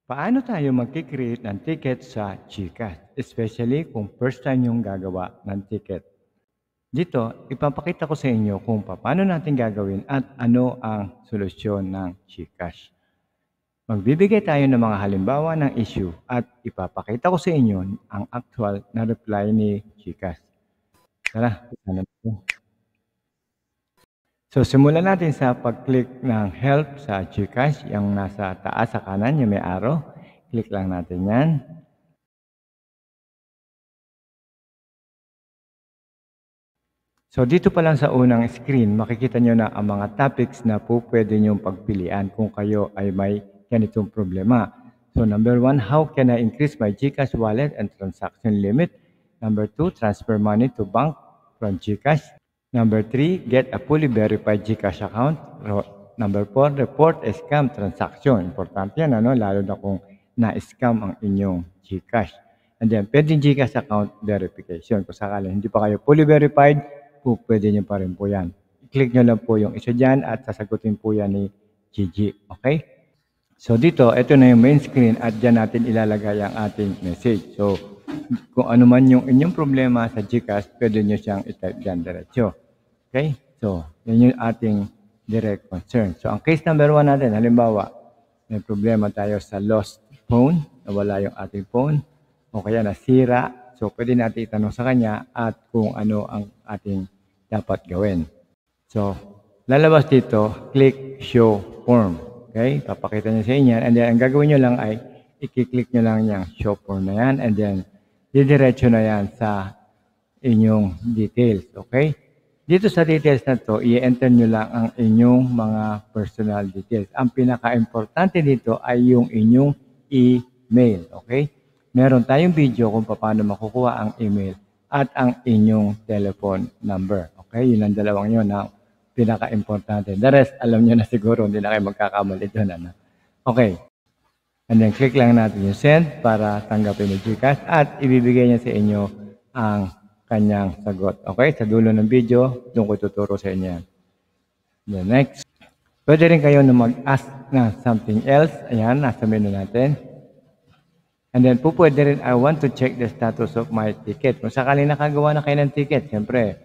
Paano tayo magki-create ng ticket sa GCash, especially kung first time yung gagawa ng ticket? Dito, ipapakita ko sa inyo kung paano natin gagawin at ano ang solusyon ng GCash. Magbibigay tayo ng mga halimbawa ng issue at ipapakita ko sa inyo ang actual na reply ni GCash. Tara, sana po. So, simulan natin sa pag-click ng help sa GCash, yung nasa taas sa kanan, yung may arrow. Click lang natin yan. So dito pa lang sa unang screen, makikita nyo na ang mga topics na po pwede nyong pagpilian kung kayo ay may ganitong problema. So number 1, how can I increase my GCash wallet and transaction limit? Number 2, transfer money to bank from GCash. Number 3, get a fully verified GCash account. Number 4, report a scam transaction. Importante yan, ano? Lalo na kung na-scam ang inyong GCash. And then, pwedeng GCash account verification. Kung sakali hindi pa kayo fully verified, po pwede nyo pa rin po yan. I-click nyo lang po yung isa dyan at sasagutin po yan ni Gigi. Okay? So dito, ito na yung main screen at dyan natin ilalagay ang ating message. So, kung ano man yung inyong problema sa GCash, pwede nyo siyang i-type dyan diretso. Okay? So, yan yung ating direct concern. So, ang case number 1 natin, halimbawa, may problema tayo sa lost phone, nawala yung ating phone, o kaya nasira. So, pwede natin itanong sa kanya at kung ano ang ating dapat gawin. So, lalabas dito, click show form. Okay? Papakita niya sa inyo. And then, ang gagawin nyo lang ay i-click nyo lang yung show form na yan. And then, didiretso na yan sa inyong details. Okay? Dito sa details na to, i-enter nyo lang ang inyong mga personal details. Ang pinaka-importante dito ay yung inyong email. Okay? Meron tayong video kung paano makukuha ang email at ang inyong telephone number. Okay? Yun ang dalawang yun na pinaka-importante. The rest, alam nyo na siguro, hindi na kayo magkakamali doon. Ano? Okay. And then, click lang natin yung send para tanggapin yung GCash at ibibigay niya sa inyo ang kanyang sagot. Okay? Sa dulo ng video, doon ko tuturo sa inyo yan. Then, next. Pwede rin kayo na mag-ask na something else. Ayan, nasa menu natin. And then, po pwede rin, I want to check the status of my ticket. Kung sakali nakagawa na kayo ng ticket, siyempre,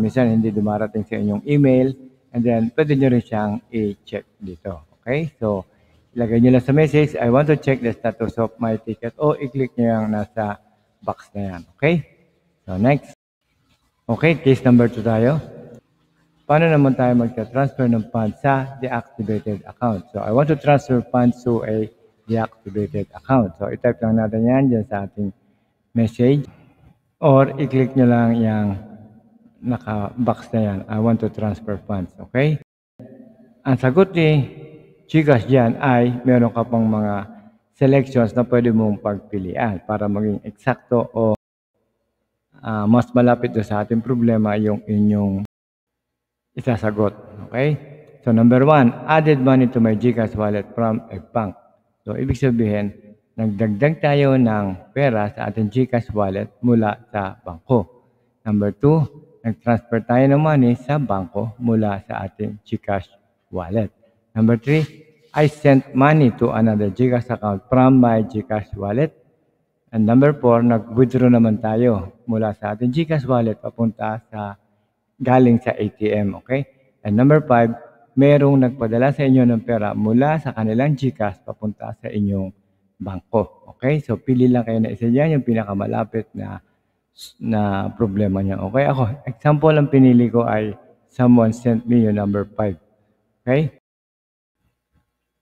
minsan hindi dumarating sa inyong email. And then, pwede nyo rin siyang i-check dito. Okay? So, ilagay nyo lang sa message, I want to check the status of my ticket. O, i-click nyo yung nasa box na yan. Okay? So, next. Okay, case number 2 tayo. Paano naman tayo magta-transfer ng funds sa deactivated account? So, I want to transfer funds to a deactivated account. So, i-type lang natin yan dyan sa ating message. Or, i-click nyo lang yung naka-box na yan. I want to transfer funds. Okay? Ang sagot ni GCash dyan ay meron ka pang mga selections na pwede mong pagpilian para maging eksakto o mas malapit do sa ating problema yung inyong isasagot. Okay? So, number 1, added money to my GCash wallet from a bank. So, ibig sabihin, nagdagdag tayo ng pera sa ating GCash wallet mula sa bangko. Number 2, nag-transfer tayo ng money sa bangko mula sa ating GCash wallet. Number 3, I sent money to another GCash account from my GCash wallet. And number 4, nag-withdraw naman tayo mula sa ating GCash wallet papunta sa galing sa ATM. Okay? And number 5, merong nagpadala sa inyo ng pera mula sa kanilang GCash papunta sa inyong bangko. Okay? So, pili lang kayo na isa dyan, yung pinakamalapit na problema niya. Okay? Ako, example ang pinili ko ay someone sent me yung number 5. Okay?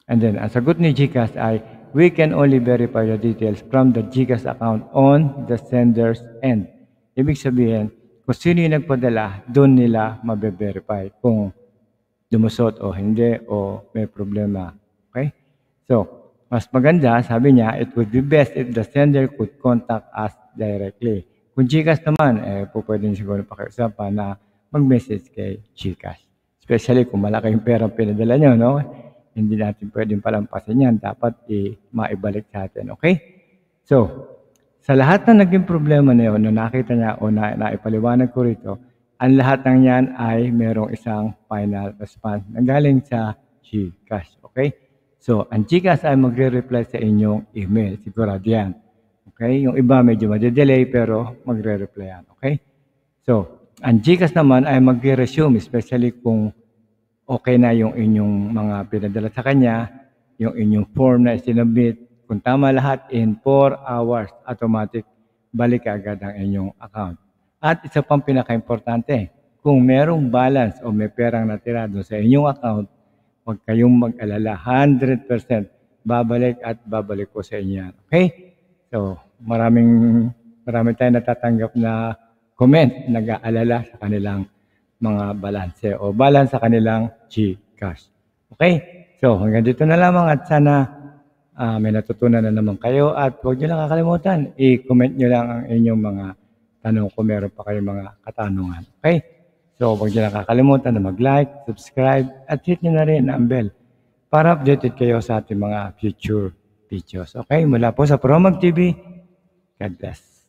And then, ang sagot ni GCash ay, we can only verify the details from the GCash account on the sender's end. Ibig sabihin, kung sino yung nagpadala, doon nila mabe-verify kung lumusot o hindi o may problema. Okay? So, mas maganda, sabi niya, it would be best if the sender could contact us directly. Kung GCash naman, pwede niyo siguro pakiusapan na mag-message kay GCash. Especially kung malaki yung perang pinadala nyo, no? Hindi natin pwedeng palampasin yan. Dapat maibalik sa atin. Okay? So, sa lahat na naging problema na yun, na nakita niya o naipaliwanag ko rito, ang lahat ng yan ay merong isang final response na galing sa GCash. Okay? So, ang GCash ay magre-reply sa inyong email. Sigurado yan. Okay? Yung iba medyo made-delay pero magre-reply yan. Okay? So, ang GCash naman ay magre-resume, especially kung okay na yung inyong mga pinadala sa kanya, yung inyong form na isinubmit. Kung tama lahat, in 4 hours, automatic, balik agad ang inyong account. At isa pang pinaka-importante, kung merong balance o may perang natira doon sa inyong account, huwag kayong mag-alala. 100% babalik at babalik ko sa inyo. Okay? So, marami tayong natatanggap na comment, nag-aalala sa kanilang mga balanse o balance sa kanilang GCash. Okay? So, hanggang dito na lamang at sana may natutunan na naman kayo at huwag nyo lang kakalimutan, i-comment nyo lang ang inyong mga tanong kung meron pa kayong mga katanungan. Okay? So, huwag nyo lang kakalimutan na mag-like, subscribe, at hit nyo na rin ang bell para updated kayo sa ating mga future videos. Okay? Mula po sa Promag TV, God bless.